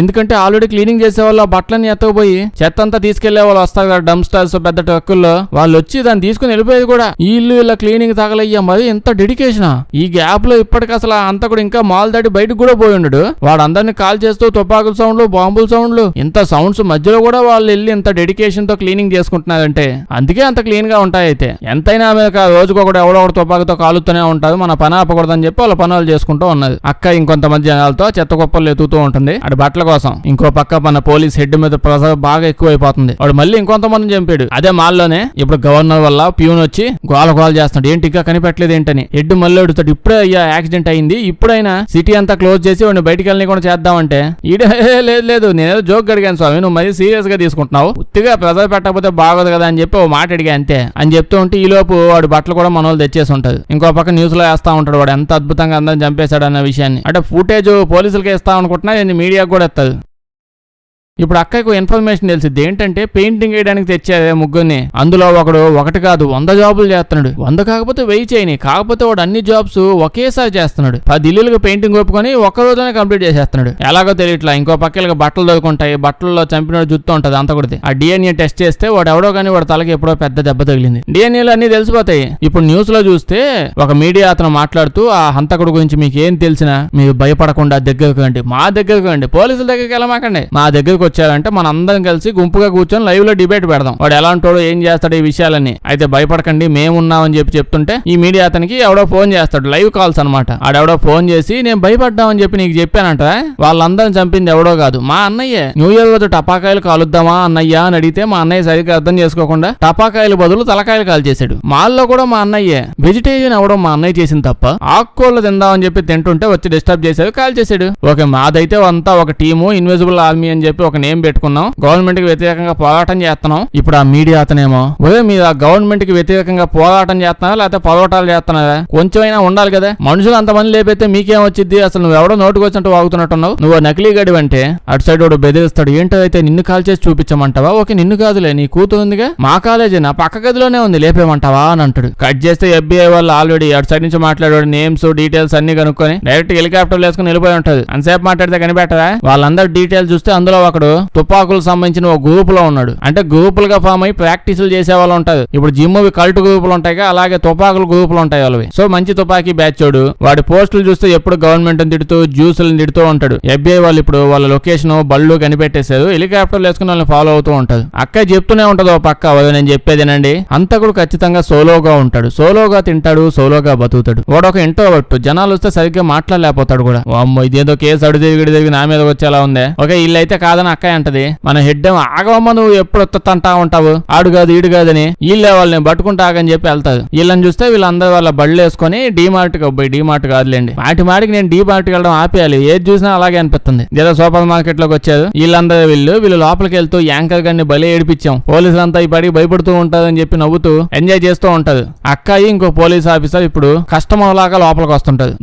ఎందుకంటే ఆల్రెడీ క్లీనింగ్ చేసే వాళ్ళు ఆ బట్టలన్నీ ఎత్తకపోయి చెత్త అంతా తీసుకెళ్లే వాళ్ళు వస్తారు కదా, డంప్ స్టార్స్ పెద్ద ట్రక్కుల్లో, వాళ్ళు వచ్చి దాన్ని తీసుకుని వెళ్ళిపోయేది కూడా. వీళ్ళు ఇలా క్లీనింగ్ తగలయ్యా, మరి ఎంత డెడికేషన్. ఈ గ్యాప్ లో ఇప్పటికి అసలు అంతా కూడా ఇంకా మాల్ దాటి బయటకు కూడా పోయి ఉండడు. వాడు అందరిని కాల్ చేస్తూ తుపాకుల సౌండ్లు, బాంబుల సౌండ్లు, ఇంత సౌండ్స్ మధ్యలో కూడా వాళ్ళు వెళ్ళి ఇంత డెడికేషన్ తో క్లీనింగ్ చేసుకుంటున్నారంటే అందుకే అంత క్లీన్ గా ఉంటాయి. అయితే ఎంతైనా రోజుకొకటి ఎవడో ఒకటి తుపాకుతో కాలుతూనే ఉంటారు. మన పని ఆపకూడదని చెప్పి వాళ్ళ పనులు చేసుకుంటూ ఉన్నది. అక్క ఇంకొంతమంది జనాలతో చెత్త కుప్పలు ఎత్తుతూ ఉంటుంది అటు బట్టల కోసం. ఇంకో పక్క మన పోలీస్ హెడ్ మీద ప్రెషర్ బాగా ఎక్కువైపోతుంది. వాడు మళ్ళీ ఇంకొంతమంది చంపాడు అదే మాల్లోనే. ఇప్పుడు గవర్నర్ వల్ల ప్యూన్ వచ్చి గోల చేస్తాడు. ఏంటి ఇంకా కనిపెట్టలేదు ఏంటని. హెడ్ మళ్ళీ అడుగుతాడు. ఇప్పుడే అయ్యా యాక్సిడెంట్ అయింది, ఇప్పుడైనా సిటీ అంతా క్లోజ్ చేసి వాడిని బయటికి వెళ్ళని కూడా చేద్దామంటే ఈడే లేదు నేనేదో జోక్ అడిగాను స్వామి, నువ్వు మరీ సీరియస్ గా తీసుకుంటున్నావు, ఉత్తిగా ప్రెజర్ పెట్టకపోతే బాగోదు కదా అని చెప్పి ఓ మాట అడిగా అంతే అని చెప్తూ ఉంటే ఈ లోపు వాడు బట్టలు కూడా మన వాళ్ళు తెచ్చేసి ఉంటారు. ఇంకో పక్క న్యూస్ లో వేస్తా ఉంటాడు వాడు ఎంత అద్భుతంగా అందరిని చంపేశాడు అన్న విషయాన్ని. అంటే ఫుటేజ్ పోలీసులకి ఇస్తా అనుకుంటున్నా, మీడియాకు కూడా ఇస్తారు. ఇప్పుడు అక్కకు ఇన్ఫర్మేషన్ తెలిసింది ఏంటంటే పెయింటింగ్ వేయడానికి తెచ్చారే ముగ్గురిని, అందులో ఒకటి కాదు 100 జాబులు చేస్తున్నాడు. 100 కాకపోతే 1000 చేయని, కాకపోతే వాడు అన్ని జాబ్స్ ఒకేసారి చేస్తున్నాడు. 10 ఇల్లులకు పెయింటింగ్ ఒప్పుకొని ఒక్క రోజులోనే కంప్లీట్ చేసేస్తున్నాడు. ఎలాగో తెలియట్లా. ఇంకో పక్కలకి బట్టలు దొరుకుంటాయి, బట్టల్లో చంపిన జుత్తు ఉంటుంది అంత కూడా. ఆ DNA టెస్ట్ చేస్తే వాడు ఎవడో కానీ వాడు తలకి ఎప్పుడో పెద్ద దెబ్బ తగిలింది. DNAలు అన్ని తెలిసిపోతాయి. ఇప్పుడు న్యూస్ లో చూస్తే ఒక మీడియా అతను మాట్లాడుతూ ఆ హంతకుడు గురించి మీకు ఏం తెలిసినా మీరు భయపడకుండా దగ్గరకు రండి, మా దగ్గరకు రండి, పోలీసుల దగ్గరికి వెళ్ళమాకండి, మా దగ్గరకు వచ్చారంటే మన అందరం కలిసి గుంపుగా కూర్చొని లైవ్ లో డిబేట్ పెడదాం, వాడు ఎలాంటోడు ఏం చేస్తాడు ఈ విషయాలన్నీ, అయితే భయపడకండి మేమున్నామని చెప్తుంటే ఈ మీడియా అతనికి ఎవడో ఫోన్ చేస్తాడు, లైవ్ కాల్స్ అనమాట. ఆడెవడో ఫోన్ చేసి నేను భయపడ్డామని చెప్పి నీకు చెప్పానంట, వాళ్ళందరిని చంపింది ఎవడో కాదు మా అన్నయ్యే, న్యూ ఇయర్ రోజు టపాకాయలు కాలుద్దామా అన్నయ్య అని అడిగితే మా అన్నయ్య సరిగ్గా అర్థం చేసుకోకుండా టపాకాయలు బదులు తలకాయలు కాల్ చేశాడు. మాల్లో కూడా మా అన్నయ్యే, వెజిటేరియన్ అవడం మా అన్నయ్య చేసింది తప్ప, ఆకుకూరలు తిందామని చెప్పి తింటుంటే వచ్చి డిస్టర్బ్ చేశాడు, కాల్ చేశాడు. ఓకే మాదైతే అంతా ఒక టీము ఇన్విజిబుల్ ఆర్మీ అని చెప్పి ఒక నేమ్ పెట్టుకున్నాం, గవర్నమెంట్ కి వ్యతిరేకంగా పోరాటం చేస్తున్నాం. ఇప్పుడు ఆ మీడియా అతనేమో మీరు ఆ గవర్నమెంట్ కి వ్యతిరేకంగా పోరాటం చేస్తున్నారా లేకపోతే పోరాటాలు చేస్తున్నారా, కొంచెమైనా ఉండాలి కదా. మనుషులు అంతమంది లేపైతే మీకేం వచ్చింది, అసలు నువ్వు ఎవడో నోటుకు వచ్చినట్టు వాగుతున్నట్టున్నావు, నువ్వు నకిలీ గడి అంటే అటు సైడ్ వాడు బెదిరిస్తాడు. ఏంటైతే నిన్ను కాల్ చేసి చూపించమంటావా, ఓకే నిన్ను కాదులే నీ కూతురు ఉందిగా మా కాలేజీ నా పక్క గదిలోనే ఉంది లేపేమంటావా అని అంటాడు. కట్ చేస్తే FBI వాళ్ళు ఆల్రెడీ అటు సైడ్ నుంచి మాట్లాడాడు, నేమ్స్ డీటెయిల్స్ అన్ని కనుక్కొని డైరెక్ట్ హెలికాప్టర్ వేసుకుని వెళ్ళిపోయి ఉంటది. అంతసేపు మాట్లాడితే కనిపెట్టరా, వాళ్ళందరూ డీటెయిల్స్ చూస్తే అందులో ఒకడు తుపాకులకు సంబంధించిన ఒక గ్రూప్ లో ఉన్నాడు. అంటే గ్రూపులుగా ఫామ్ అయి ప్రాక్టీసులు చేసే వాళ్ళు ఉంటారు. ఇప్పుడు జిమ్ కల్ట్ గ్రూపులు ఉంటాయి, అలాగే తుపాకుల గ్రూపులు ఉంటాయి వాళ్ళవి. సో మంచి తుపాకీ బ్యాచ్ చోడు వాడి పోస్టులు చూస్తే ఎప్పుడు గవర్నమెంట్ తిడుతూ జ్యూసులను తిడుతూ ఉంటాడు. FBI వాళ్ళు ఇప్పుడు వాళ్ళ లొకేషన్ బళ్ళు కనిపెట్టేశారు, హెలికాప్టర్లు వేసుకుని వాళ్ళని ఫాలో అవుతూ ఉంటారు. అక్క చెప్తూనే ఉంటది ఓ పక్క, నేను చెప్పేదేనండి. అంతకుడు ఖచ్చితంగా సోలోగా ఉంటాడు, సోలోగా తింటాడు, సోలోగా బతుకుతాడు. వాడు ఒక ఇంట్రోవర్ట్, జనాలు వస్తే సరిగ్గా మాట్లాడలేకపోతాడు కూడా. అమ్మో ఇదేదో కేసు అడుగు నా మీద వచ్చేలా ఉందే. ఓకే వీళ్ళైతే కాదని అక్కయ్య అంటది, మన హెడ్ ఏమో ఆగవమ్మ నువ్వు ఎప్పుడు అంటా ఉంటావు, ఆడు కాదు ఈడు కాదని, వీళ్ళే వాళ్ళని పట్టుకుంటా ఆగని చెప్పి వెళ్తారు. వీళ్ళని చూస్తే వీళ్ళందరూ వాళ్ళ బళ్ళు వేసుకొని డీమార్ట్ కి పోయి, డీమార్ట్ కాదులేండి మాటికి నేను డీమార్ట్ కి వెళ్ళడం ఆపేయాలి, ఏది చూసినా అలాగే అనిపిస్తుంది. ఏదో సూపర్ మార్కెట్ లోకి వచ్చారు వీళ్ళందరూ, వీళ్ళు లోపలికి వెళ్తూ యాంకర్ గారిని బలి ఏడిపించాం, పోలీసులంతా ఈ పడి భయపడుతూ ఉంటారని చెప్పి నవ్వుతూ ఎంజాయ్ చేస్తూ ఉంటారు. అక్కాయి ఇంకో పోలీస్ ఆఫీసర్ ఇప్పుడు కస్టమర్ లాగా లోపలికి వస్తుంటది.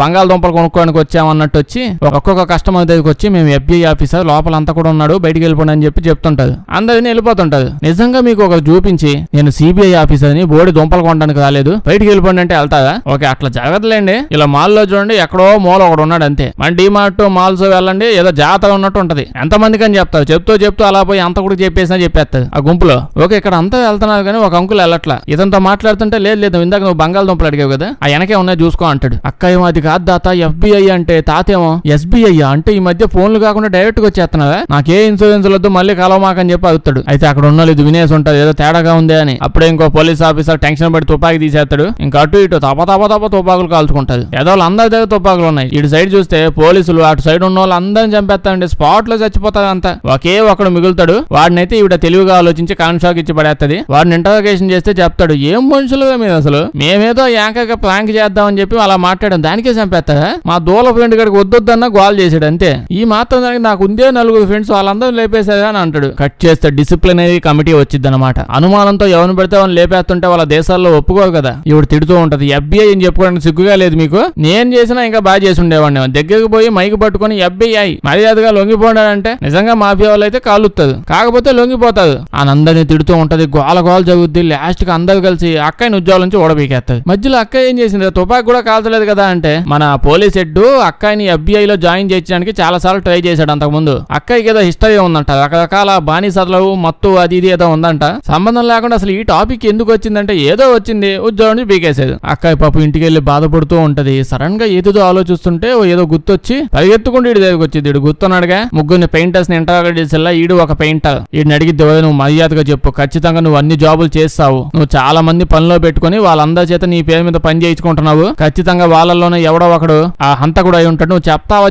బంగాళదుంపలు కొనుక్కోడానికి వచ్చామన్నట్టు వచ్చి ఒక్కొక్క కస్టమర్ దగ్గరికి వచ్చి మేము FBI ఆఫీసర్ లోపలంతా కూడా ఉన్నాడు బయటికి వెళ్ళిపోండి అని చెప్పి చెప్తుంటది. అందరిని వెళ్ళిపోతుంటది. నిజంగా మీకు ఒక చూపించి నేను CBI ఆఫీసర్ అని బోడి దుంపలు కొనడానికి రాలేదు బయటికి వెళ్ళిపోండి అంటే వెళ్తాదా? ఓకే అట్లా జరగదులేండి. ఇలా మాల్లో చూడండి ఎక్కడో మూల ఒకడు ఉన్నాడు అంతే. మన డిమార్ట్ మాల్స్ వెళ్ళండి ఏదో జాతర ఉన్నట్టు ఉంటది, ఎంతమందికి అని చెప్తారు. చెప్తూ అలా పోయి అంత కూడా చెప్పేసినా చెప్పేస్తుంది ఆ గుంపులో. ఓకే ఇక్కడ అంతా వెళ్తున్నారు కానీ ఒక అంకుల్ వెళ్ళట్లా. ఇదంతా మాట్లాడుతుంటే లేదు ఇందాక నువ్వు బంగాళదుంపలు అడిగావు కదా ఆ వెనకే ఉన్నాయి చూసుకో అంటాడు. అక్క ఏమో అది కాదు తాత FBI అంటే, తాతేమో SBI అంటే ఈ మధ్య ఫోన్లు కాకుండా డైరెక్ట్ గా వచ్చేస్తున్నావా, నాకే ఇన్సూరెన్స్ వద్దు మళ్ళీ కలవమాకని చెప్పి అడుగుతాడు. అయితే అక్కడ ఉన్న ఇది వినేసి ఉంటారు ఏదో తేడాగా ఉంది అని. అప్పుడే ఇంకో పోలీస్ ఆఫీసర్ టెన్షన్ పడి తుపాకి తీసేస్తాడు. ఇంకా అటు ఇటు తప తుపాకులు కాల్చుకుంటారు. ఏదో అందరి దగ్గర తుపాకులు ఉన్నాయి. ఇటు సైడ్ చూస్తే పోలీసులు అటు సైడ్ ఉన్న వాళ్ళు అందరిని చంపేస్తారండి, స్పాట్ లో చచ్చిపోతారు అంతా. ఒకే ఒకడు మిగులుతాడు, వాడినైతే ఈవిడ తెలివిగా ఆలోచించి కాన్ షాక్ ఇచ్చి పడేస్తుంది. వాడిని ఇంటరాగేషన్ చేస్తే చెప్తాడు ఏం మనుషులుగా మీరు అసలు, మేమేదో యాంకర్గా ప్రాంక్ చేద్దామని చెప్పి అలా మాట్లాడాం దానికే చంపేస్తారా, మా దూల ఫ్రెండ్ గడికి వద్దొద్దన్నా గోల్ చేసాడు అంతే. ఈ మాత్రం దానికి నాకు ఉందే 4 ఫ్రెండ్స్ వాళ్ళందరూ లేపేశారా అని అంటాడు. కట్ చేస్తే డిసిప్లినరీ కమిటీ వచ్చింది అనమాట. అనుమానంతో ఎవరిని పెడితే వాళ్ళని లేపేస్తుంటే వాళ్ళ దేశాల్లో ఒప్పుకోరు కదా. ఇవిడు తిడుతూ ఉంటది FBI అని చెప్పుకోవడానికి సిగ్గుగా లేదు మీకు, నేను చేసినా ఇంకా బాగా చేసి ఉండేవాడిని. దగ్గరికి పోయి మైకి పట్టుకుని FBI మర్యాదగా లొంగిపోడాడంటే నిజంగా మాఫియా వాళ్ళు అయితే కాలుతుంది, కాకపోతే లొంగిపోతారు అని అందరినీ తిడుతూ ఉంటది. గోల జరుగుద్ది. లాస్ట్ కి అందరు కలిసి అక్కయ్యని ఉద్యోగం నుంచి ఓడబీకేస్తారు. మధ్యలో అక్కయ్య ఏం చేసింది, తుపాకి కూడా కాల్చలేదు కదా అంటే మన పోలీస్ హెడ్ అక్కయ్యని FBI లో జాయిన్ చేయించడానికి చాలా సార్లు ట్రై చేశాడు. అంతకు ముందు అక్కయ్యకి ఏదో హిస్టరీ ఉందంట, రకరకాల బానిసలు మత్తు అది ఇది ఏదో ఉందంట. సంబంధం లేకుండా అసలు ఈ టాపిక్ ఎందుకు వచ్చిందంటే ఏదో వచ్చింది, ఉద్యోగం నుంచి బీకేసేది. అక్కయ్య పాపం ఇంటికి వెళ్ళి బాధపడుతూ ఉంటది. సడన్ గా ఏదో ఆలోచిస్తుంటే ఏదో గుర్తొచ్చి పరిగెత్తుకుంటూ ఇటు దగ్గరికి వచ్చింది. ఇడు గుర్తున్నాడుగా ముగ్గురిని పెయింటర్స్ ని ఇంటరాగేట్ చేసేలా ఈడు ఒక పెయింటర్. ఈడిని అడిగిద్ది నువ్వు మర్యాదగా చెప్పు, ఖచ్చితంగా నువ్వు అన్ని జాబులు చేస్తావు, నువ్వు చాలా మంది పనిలో పెట్టుకుని వాళ్ళందరి చేత నీ పేరు మీద పని చేయించుకుంటున్నావు, ఖచ్చితంగా వాళ్ళలోనే ఎవడో ఒకడు ఆ హంతకుడు అయి ఉంటాడు, నువ్వు చెప్తావా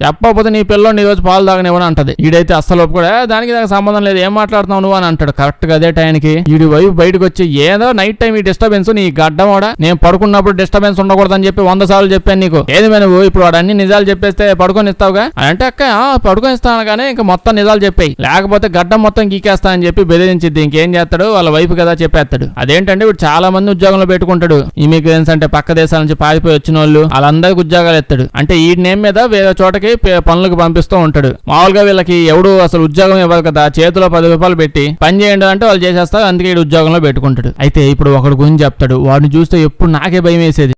చెప్పకపోతే నీ పిల్లని ఈ రోజు పాలు తాగనివ్వని అంటది. ఈడైతే అస్సలు ఒప్పుకోడా, దానికి సంబంధం లేదు ఏం మాట్లాడుతున్నావు నువ్వు అని అంటాడు. కరెక్ట్ గా అదే టైంకి ఈడి వైపు బయటకు వచ్చి ఏదో నైట్ టైం ఈ డిస్టర్బెన్స్ నీ గడ్డమోడా, నేను పడుకున్నప్పుడు డిస్టర్బెన్స్ ఉండకూడదని చెప్పి 100 సార్లు చెప్పాను నీకు, ఏది నువ్వు ఇప్పుడు వాడు అన్ని నిజాలు చెప్పేస్తే పడుకొని ఇస్తావుగా అంటే అక్క పడుకొని ఇస్తాను కానీ ఇంకా మొత్తం నిజాలు చెప్పాయి లేకపోతే గడ్డం మొత్తం గీకేస్తా అని చెప్పి బెదిరించిద్ది. ఇంకేం చేస్తాడు వాళ్ళ వైపు కదా చెప్పేస్తాడు. అదేంటంటే ఇప్పుడు చాలా మంది ఉద్యోగంలో పెట్టుకుంటాడు. ఇమిగ్రెన్స్ అంటే పక్క దేశాల నుంచి పారిపోయి వచ్చిన వాళ్ళు వాళ్ళందరికి ఉద్యోగాలు ఎత్తాడు. అంటే ఈ నేమ్ మీద వేరే చోటకి పనులకు పంపిస్తూ ఉంటాడు. మామూలుగా వీళ్ళకి ఎవడు అసలు ఉద్యోగం ఇవ్వదు కదా, చేతిలో 10 రూపాయలు పెట్టి పని చేయండి అంటే వాళ్ళు చేసేస్తారు, అందుకే ఈ ఉద్యోగంలో పెట్టుకుంటాడు. అయితే ఇప్పుడు ఒకటి గురించి చెప్తాడు, వాడిని చూస్తే ఎప్పుడు నాకే భయం వేసేది.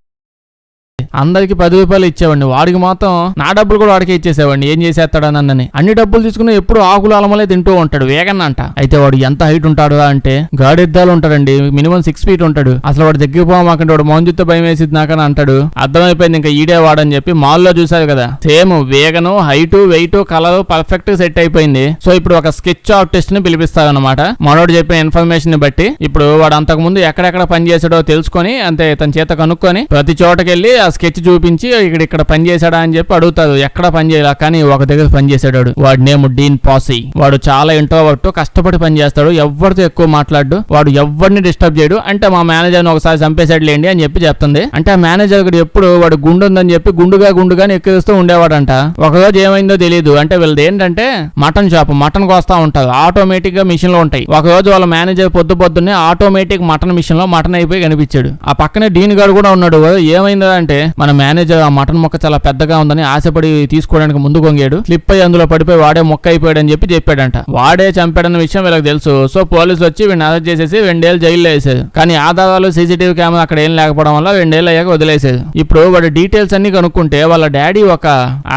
అందరికి 10 రూపాయలు ఇచ్చేవాడిని, వాడికి మాత్రం నా డబ్బులు కూడా వాడికి ఇచ్చేసేవాడిని, ఏం చేసేస్తాడనని. అన్ని డబ్బులు తీసుకుని ఎప్పుడు ఆకులు అలమలే తింటూ ఉంటాడు వేగన్న అంట. అయితే వాడు ఎంత హైట్ ఉంటాడు అంటే గాడిద్దాలు ఉంటాడండి, మినిమం 6 feet ఉంటాడు. అసలు వాడు దగ్గర పోమాకంటే వాడు మౌంజుతో భయం వేసింది నాకని అంటాడు. అర్థమైపోయింది ఇంకా ఈడే వాడని చెప్పి మాల్లో చూసారు కదా, సేమ్ వేగను height weight colour perfect set అయిపోయింది. సో ఇప్పుడు ఒక స్కెచ్ ఆర్టిస్ట్ ని పిలిపిస్తారనమాట. మనోడు చెప్పిన ఇన్ఫర్మేషన్ ని బట్టి ఇప్పుడు వాడు అంతకు ముందు ఎక్కడెక్కడ పని చేసాడో తెలుసుకొని అంతే తన చేత కనుక్కొని ప్రతి చోటకెళ్ళి ఆ స్కెచ్ చూపించి ఇక్కడ పని చేశాడా అని చెప్పి అడుగుతారు. ఎక్కడ పని చేయాల, కానీ ఒక దగ్గర పని చేశాడు. వాడి నేమ్ డీన్ పాసీ. వాడు చాలా ఇంట్రోవర్ట్, కష్టపడి పని చేస్తాడు, ఎవరితో ఎక్కువ మాట్లాడు, వాడు ఎవరిని డిస్టర్బ్ చేయడు. అంటే మా మేనేజర్ ఒకసారి చంపేశాడు లేండి అని చెప్పి చెప్తుంది. అంటే ఆ మేనేజర్ ఎప్పుడు వాడు గుండు ఉందని చెప్పి గుండుగా ఎక్కిస్తూ ఉండేవాడంట. ఒకరోజు ఏమైందో తెలియదు. అంటే వీళ్ళది ఏంటంటే మటన్ షాప్, మటన్ కోస్తా ఉంటారు, ఆటోమేటిక్ గా మిషన్ లో ఉంటాయి. ఒక రోజు వాళ్ళ మేనేజర్ పొద్దున్నే ఆటోమేటిక్ మటన్ మిషన్ లో మటన్ అయిపోయి కనిపించాడు. ఆ పక్కనే డీన్ గారు కూడా ఉన్నాడు. ఏమైందో అంటే మన మేనేజర్ ఆ మటన్ మొక్క చాలా పెద్దగా ఉందని ఆశపడి తీసుకోవడానికి ముందు కొంగాడు, స్లిప్ అయ్యి అందులో పడిపోయి వాడే మొక్క అయిపోయాడు అని చెప్పి చెప్పాడంట. వాడే చంపాడన్న విషయం వీళ్ళకి తెలుసు. సో పోలీసులు వచ్చి వీడిని అరెస్ట్ చేసేసి 2 ఏళ్ళు జైల్లో వేసేది. కానీ ఆధారాలు సీసీటీవీ కెమెరా అక్కడ ఏం లేకపోవడం వల్ల 2 ఏళ్ళు అయ్యాక వదిలేసేది. ఇప్పుడు వాడి డీటెయిల్స్ అన్ని కనుక్కుంటే వాళ్ళ డాడీ ఒక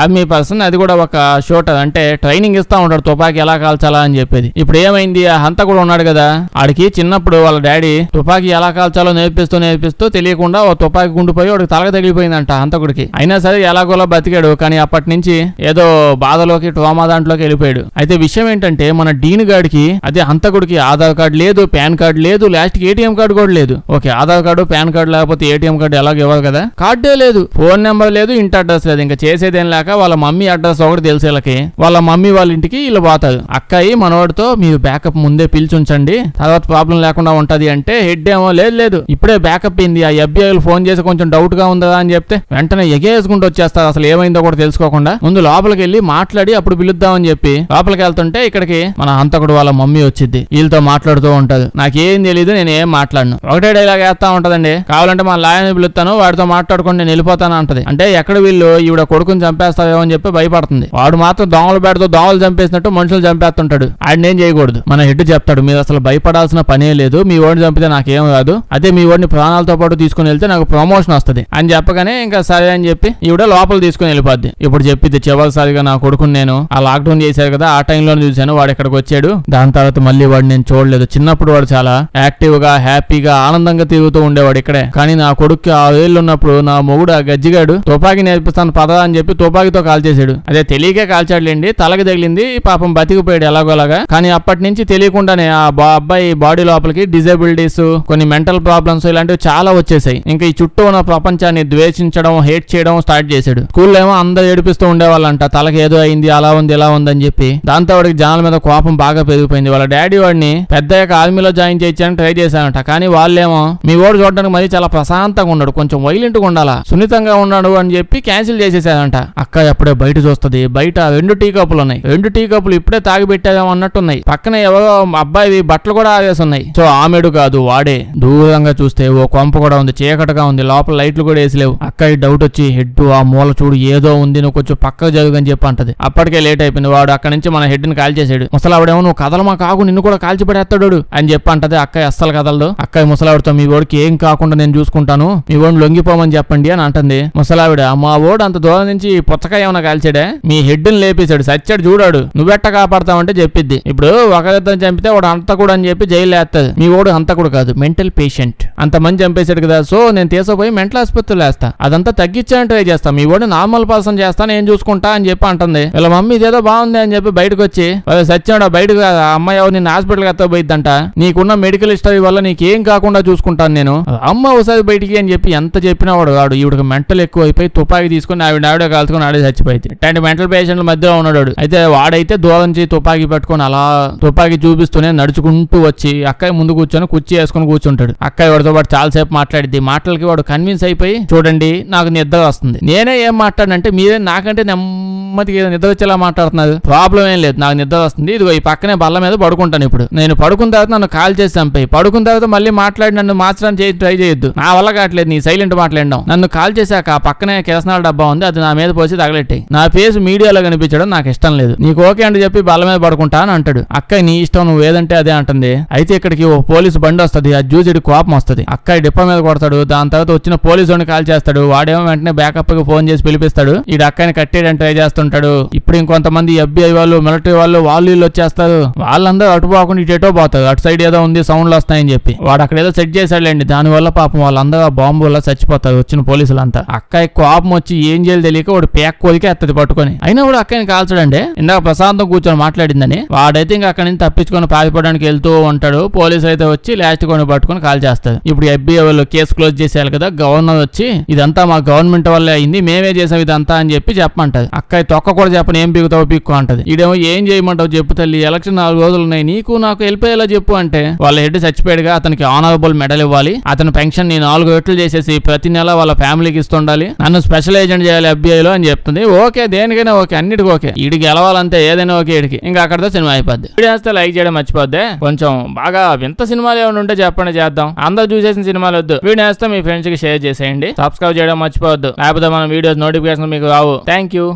ఆర్మీ పర్సన్, అది కూడా ఒక షూటర్, అంటే ట్రైనింగ్ ఇస్తా ఉంటాడు తుపాకీ ఎలా కాల్చాలా అని చెప్పేది. ఇప్పుడు ఏమైంది, ఆ హంత కూడా ఉన్నాడు కదా, ఆడికి చిన్నప్పుడు వాళ్ళ డాడీ తుపాకీ ఎలా కాల్చాలో నేర్పిస్తూ తెలియకుండా ఓ తుపాకీ గుండిపోయి వాడికి తలక తగిలిపోయిందంట హంతకుడికి. అయినా సరే ఎలాగోలా బతికాడు. కానీ అప్పటి నుంచి ఏదో బాధలోకి ట్రామా దాంట్లోకి వెళ్ళిపోయాడు. అయితే విషయం ఏంటంటే మన డీన్ గాడికి అదే హంతకుడికి ఆధార్ కార్డు లేదు, పాన్ కార్డు లేదు, లాస్ట్ ఏటీఎం కార్డు కూడా లేదు. Okay, Aadhaar card pan card లేకపోతే ఏటీఎం కార్డు ఎలాగ ఇవ్వరు కదా, కార్డే లేదు, ఫోన్ నెంబర్ లేదు, ఇంటి అడ్రస్ లేదు. ఇంకా చేసేదేం లేక వాళ్ళ మమ్మీ అడ్రస్ ఒకటి తెలిసి వీళ్ళకి, వాళ్ళ మమ్మీ వాళ్ళ ఇంటికి వీళ్ళు పోతారు. అక్కయ్య మనవాడితో మీరు బ్యాకప్ ముందే పిలిచుంచండి, తర్వాత ప్రాబ్లం లేకుండా ఉంటది అంటే హెడ్ ఏమో లేదు ఇప్పుడే బ్యాకప్ అయింది, ఆ ఎఫ్బిఐలు ఫోన్ చేసి కొంచెం డౌట్ గా ఉందా అని చెప్తే వెంటనే ఎగేసుకుంటూ వచ్చేస్తారు. అసలు ఏమైందో కూడా తెలుసుకోకుండా ముందు లోపలికి వెళ్ళి మాట్లాడి అప్పుడు పిలుద్దామని చెప్పి లోపలికి వెళ్తుంటే ఇక్కడికి మన హంతకుడు వాళ్ళ మమ్మీ వచ్చింది. వీళ్ళతో మాట్లాడుతూ ఉంటది. నాకేం తెలియదు, నేను ఏం మాట్లాడను, ఒకటే డైలాగ్ వేస్తా ఉంటదండి. కావాలంటే మా లాయర్ని పిలుస్తాను, వాడితో మాట్లాడుకుని నేను వెళ్ళిపోతాను అంటది. అంటే ఎక్కడ వీళ్ళు ఈవిడ కొడుకుని చంపేస్తావేమో అని చెప్పి భయపడుతుంది. వాడు మాత్రం దోమలు పెడతో దోమలు చంపేసినట్టు మనుషులు చంపేస్తుంటాడు. ఆడినేం చేయకూడదు. మన హెడ్ చెప్తాడు, మీరు అసలు భయపడాల్సిన పనే లేదు, మీ వాడిని చంపితే నాకేం కాదు, అదే మీ వాడిని ప్రాణాలతో పాటు తీసుకుని వెళ్తే నాకు ప్రమోషన్ వస్తుంది అని చెప్పగానే ఇంకా సరే అని చెప్పి ఈవిడ లోపల తీసుకుని వెళ్ళిపోద్ది. ఇప్పుడు చెప్పింది చివరిసారిగా నా కొడుకుని నేను ఆ లాక్డౌన్ చేశారు కదా ఆ టైంలోనే చూశాను, వాడు ఇక్కడికి వచ్చాడు, దాని తర్వాత మళ్ళీ వాడు నేను చూడలేదు. చిన్నప్పుడు వాడు చాలా యాక్టివ్ గా హ్యాపీగా ఆనందంగా తిరుగుతూ ఉండేవాడు ఇక్కడే. కానీ నా కొడుకు 6 ఏళ్ళు ఉన్నప్పుడు నా మొగుడు ఆ గజ్జిగాడు తుపాకీ నేర్పిస్తాను పదా అని చెప్పి తుపాకీతో కాల్చేశాడు. అదే తెలియకే కాల్చాడులేండి, తలకి తగిలింది, పాపం బతికిపోయాడు ఎలాగోలాగా. కానీ అప్పటి నుంచి తెలియకుండానే ఆ అబ్బాయి బాడీ లోపలికి డిజేబిలిటీస్, కొన్ని మెంటల్ ప్రాబ్లమ్స్ ఇలాంటివి చాలా వచ్చేసాయి. ఇంకా ఈ చుట్టూ ఉన్న ప్రపంచాన్ని ద్వేషించడం, హేట్ చేయడం స్టార్ట్ చేశాడు. స్కూల్లో ఏమో అందరూ ఏడిపిస్తూ ఉండేవాళ్ళంట, తలకి ఏదో అయింది, అలా ఉంది ఇలా ఉందని చెప్పి. దాంతో వాడికి జనాల మీద కోపం బాగా పెరిగిపోయింది. వాళ్ళ డాడీ వాడిని పెద్దయ్యాక ఆర్మీలో జాయిన్ చేయించాలని ట్రై చేశానంట. కానీ వాళ్ళేమో మీ వాడు చూడడానికి మరీ చాలా ప్రశాంతంగా ఉన్నాడు, కొంచెం వైలెంట్ గా ఉండాలా, సున్నితంగా ఉన్నాడు అని చెప్పి క్యాన్సిల్ చేసేసాడంట. అక్క అప్పుడే బయట చూస్తుంది, బయట 2 టీ కప్పులు ఉన్నాయి. 2 టీ కప్పులు ఇప్పుడే తాగి పెట్టామో అన్నట్టున్నాయి. పక్కన ఎవరో అబ్బాయి బట్టలు కూడా ఆవేసి ఉన్నాయి. సో ఆమెడు కాదు వాడే. దూరంగా చూస్తే ఓ కొంప కూడా ఉంది, చీకటగా ఉంది, లోపల లైట్లు కూడా వేసిలేవు. అక్కకి డౌట్ వచ్చి హెడ్ ఆ మూల చూడు ఏదో ఉంది, నువ్వు కొంచెం పక్కకు జరుగని చెప్పి అంటది. అప్పటికే లేట్ అయిపోయింది. వాడు అక్కడి నుంచి మన హెడ్ ని కాల్ చేసాడు. ముసలావిడేమో నువ్వు కదలమా కాకు, నిన్ను కూడా కాల్చి పడేస్తాడు అని చెప్పి అంటది. అక్కయ్య అస్సలు కదలదు. అక్కయ్య ముసలావిడతో మీ వాడికి ఏం కాకుండా నేను చూసుకుంటాను, మీ వాడిని లొంగిపోమని చెప్పండి అని అంటుంది. ముసలావిడ మా వాడు అంత దూరం నుంచి పుచ్చకాయ ఏమైనా కాల్చాడే, మీ హెడ్ ని లేపేశాడు, సచ్చాడు చూడాడు, నువ్వెట్ట కాపాడతావంటే చెప్పిద్ది. ఇప్పుడు ఒకరిద్దరు చంపితే వాడు హంతకుడు అని చెప్పి జైలు వేస్తుంది. మీ వాడు హంతకుడు కాదు, మెంటల్ పేషెంట్, అంతమంది చంపేశాడు కదా, సో నేను తీసుకుపోయి మెంటల్ ఆసుపత్రిలో వేస్తా, అదంతా తగ్గించాలని ట్రై చేస్తా, మీ వాడు నార్మల్ పర్సన్ చేస్తా, నేను చూసుకుంటా అని చెప్పి అంటుంది. వీళ్ళ మమ్మీ ఇదేదో బాగుంది అని చెప్పి బయటకు వచ్చి సచ్చాడు బయటకు, అమ్మాయి ఎవరు నిన్ను హాస్పిటల్కి ఎత్తపోయిద్దంట, నీకున్న మెడికల్ హిస్టరీ వల్ల నీకేం కాకుండా చూసుకుంటాను నేను, అమ్మ ఒకసారి బయటికి అని చెప్పి ఎంత చెప్పినా వాడు ఈవిడికి మెంటల్ ఎక్కువ అయిపోయి తుపాకీ తీసుకుని ఆవిడే కాల్చుకుని ఆడే చచ్చిపోయింది. ఇట్లాంటి మెంటల్ పేషెంట్ల మధ్యలో ఉన్నాడు. అయితే వాడైతే దూరం నుంచి తుపాకీ పెట్టుకుని అలా తుపాకీ చూపిస్తూనే నడుచుకుంటూ వచ్చి అక్కయ్య ముందు కూర్చొని కుర్చీ వేసుకుని కూర్చుంటాడు. అక్కయ్య వాడితో పాటు చాలాసేపు మాట్లాడిద్ది. మాటలకి వాడు కన్విన్స్ అయిపోయి చూడండి నాకు నిద్ర వస్తుంది, నేనే ఏం మాట్లాడనంటే మీరే నాకంటే నెమ్మదిగా నిద్ర వచ్చేలా మాట్లాడుతున్నారు, ప్రాబ్లం ఏం లేదు, నాకు నిద్ర వస్తుంది, ఇదిగో ఈ పక్కనే బల్ల మీద పడుకుంటాను, ఇప్పుడు నేను పడుకున్న తర్వాత నన్ను కాల్ చేసి చంపాయి, పడుకున్న తర్వాత మళ్ళీ మాట్లాడి నన్ను మార్చడానికి ట్రై చేయొద్దు, నా వల్ల కావట్లేదు నీ సైలెంట్ మాట్లాడడం, నన్ను కాల్ చేశాక ఆ పక్కనే కిరసనాల డబ్బా ఉంది అది నా మీద పోసి తగలెట్టాయి, నా ఫేస్ మీడియాలో కనిపించడం నాకు ఇష్టం లేదు, నీకు ఓకే అని చెప్పి బల్ల మీద పడుకుంటా అని అంటాడు. అక్క నీ ఇష్టం, నువ్వు ఏదంటే అదే అంటుంది. అయితే ఇక్కడికి ఓ పోలీసు బండి వస్తుంది, అది చూసి కోపం వస్తుంది. అక్క డిప్ప మీద కొడతాడు. దాని తర్వాత వచ్చిన పోలీసు వాడిని కాల్ చేస్తాడు. వాడేమో వెంటనే బ్యాకప్ కి ఫోన్ చేసి పిలిపిస్తాడు. ఈ అక్కని కట్టేయడానికి ట్రై చేస్తుంటాడు. ఇప్పుడు ఇంకొంతమంది FBI వాళ్ళు, మిలిటరీ వాళ్ళు వీళ్ళు వచ్చేస్తారు. వాళ్ళందరూ అటు పోకుండా ఇటేటో పోతారు. అటు సైడ్ ఏదో ఉంది, సౌండ్లు వస్తాయని చెప్పి వాడు అక్కడ ఏదో సెట్ చేశాడులేండి. దాని వల్ల పాపం వాళ్ళందరూ ఆ బాంబు వల్ల చచ్చిపోతారు వచ్చిన పోలీసులంతా. అక్కయ్య కోపం వచ్చి ఏం చేయాలి తెలియక వాడు పేక్ కోరికే ఎత్తది పట్టుకొని. అయినా కూడా అక్కని కాల్చడండి. ఇందాక ప్రశాంతం కూర్చొని మాట్లాడిందని వాడైతే ఇంకా అక్కడి నుంచి తప్పించుకొని పారిపోవడానికి వెళ్తూ ఉంటాడు. పోలీసులు అయితే వచ్చి లాస్ట్ కొని పట్టుకొని కాల్ చేస్తారు. ఇప్పుడు FBI వాళ్ళు కేసు క్లోజ్ చేసేయాలి కదా. గవర్నర్ వచ్చి ఇదంతా మా గవర్నమెంట్ వల్లే అయింది, మేమే చేసాం ఇదంతా అని చెప్పి చెప్పమంటది. అక్క తొక్క కూడా చెప్పని ఏం పీకుతావు పీక్కు అంటది. ఇదేమో ఏం చేయమంటావు చెప్పు తల్లి, ఎలక్షన్ 4 రోజులు ఉన్నాయి, నీకు నాకు వెళ్ళిపోయేలా చెప్పు అంటే వాళ్ళ హెడ్ చచ్చిపోయాడుగా, అతనికి ఆనరబుల్ మెడల్ ఇవ్వాలి, అతని పెన్షన్ ని 4 రెట్లు చేసేసి ప్రతి నెల వాళ్ళ ఫ్యామిలీకి ఇస్తుండాలి, నన్ను స్పెషల్ ఏజెంట్ చేయాలి FBI లో అని చెప్తుంది. ఓకే, దేనికైనా ఓకే, అన్నిటికీ ఓకే, ఈడికి గెలవాలంటే ఏదైనా ఓకే ఈడికి. ఇంకా అక్కడతో సినిమా అయిపోద్ది. వీడియో వేస్తే లైక్ చేయడం మర్చిపోద్ది. కొంచెం బాగా వింత సినిమాలు ఏమైనా ఉంటే చెప్పండి, చేద్దాం. అందరూ చూసేసిన సినిమాలు వద్దు, వీడియో వేస్తే మీ ఫ్రెండ్స్ కి షేర్ చేసేయండి. సబ్స్క్రైబ్ చేయడం మర్చిపోవద్దు, లేకపోతే మన వీడియోస్ నోటిఫికేషన్ మీకు రావు. Thank you.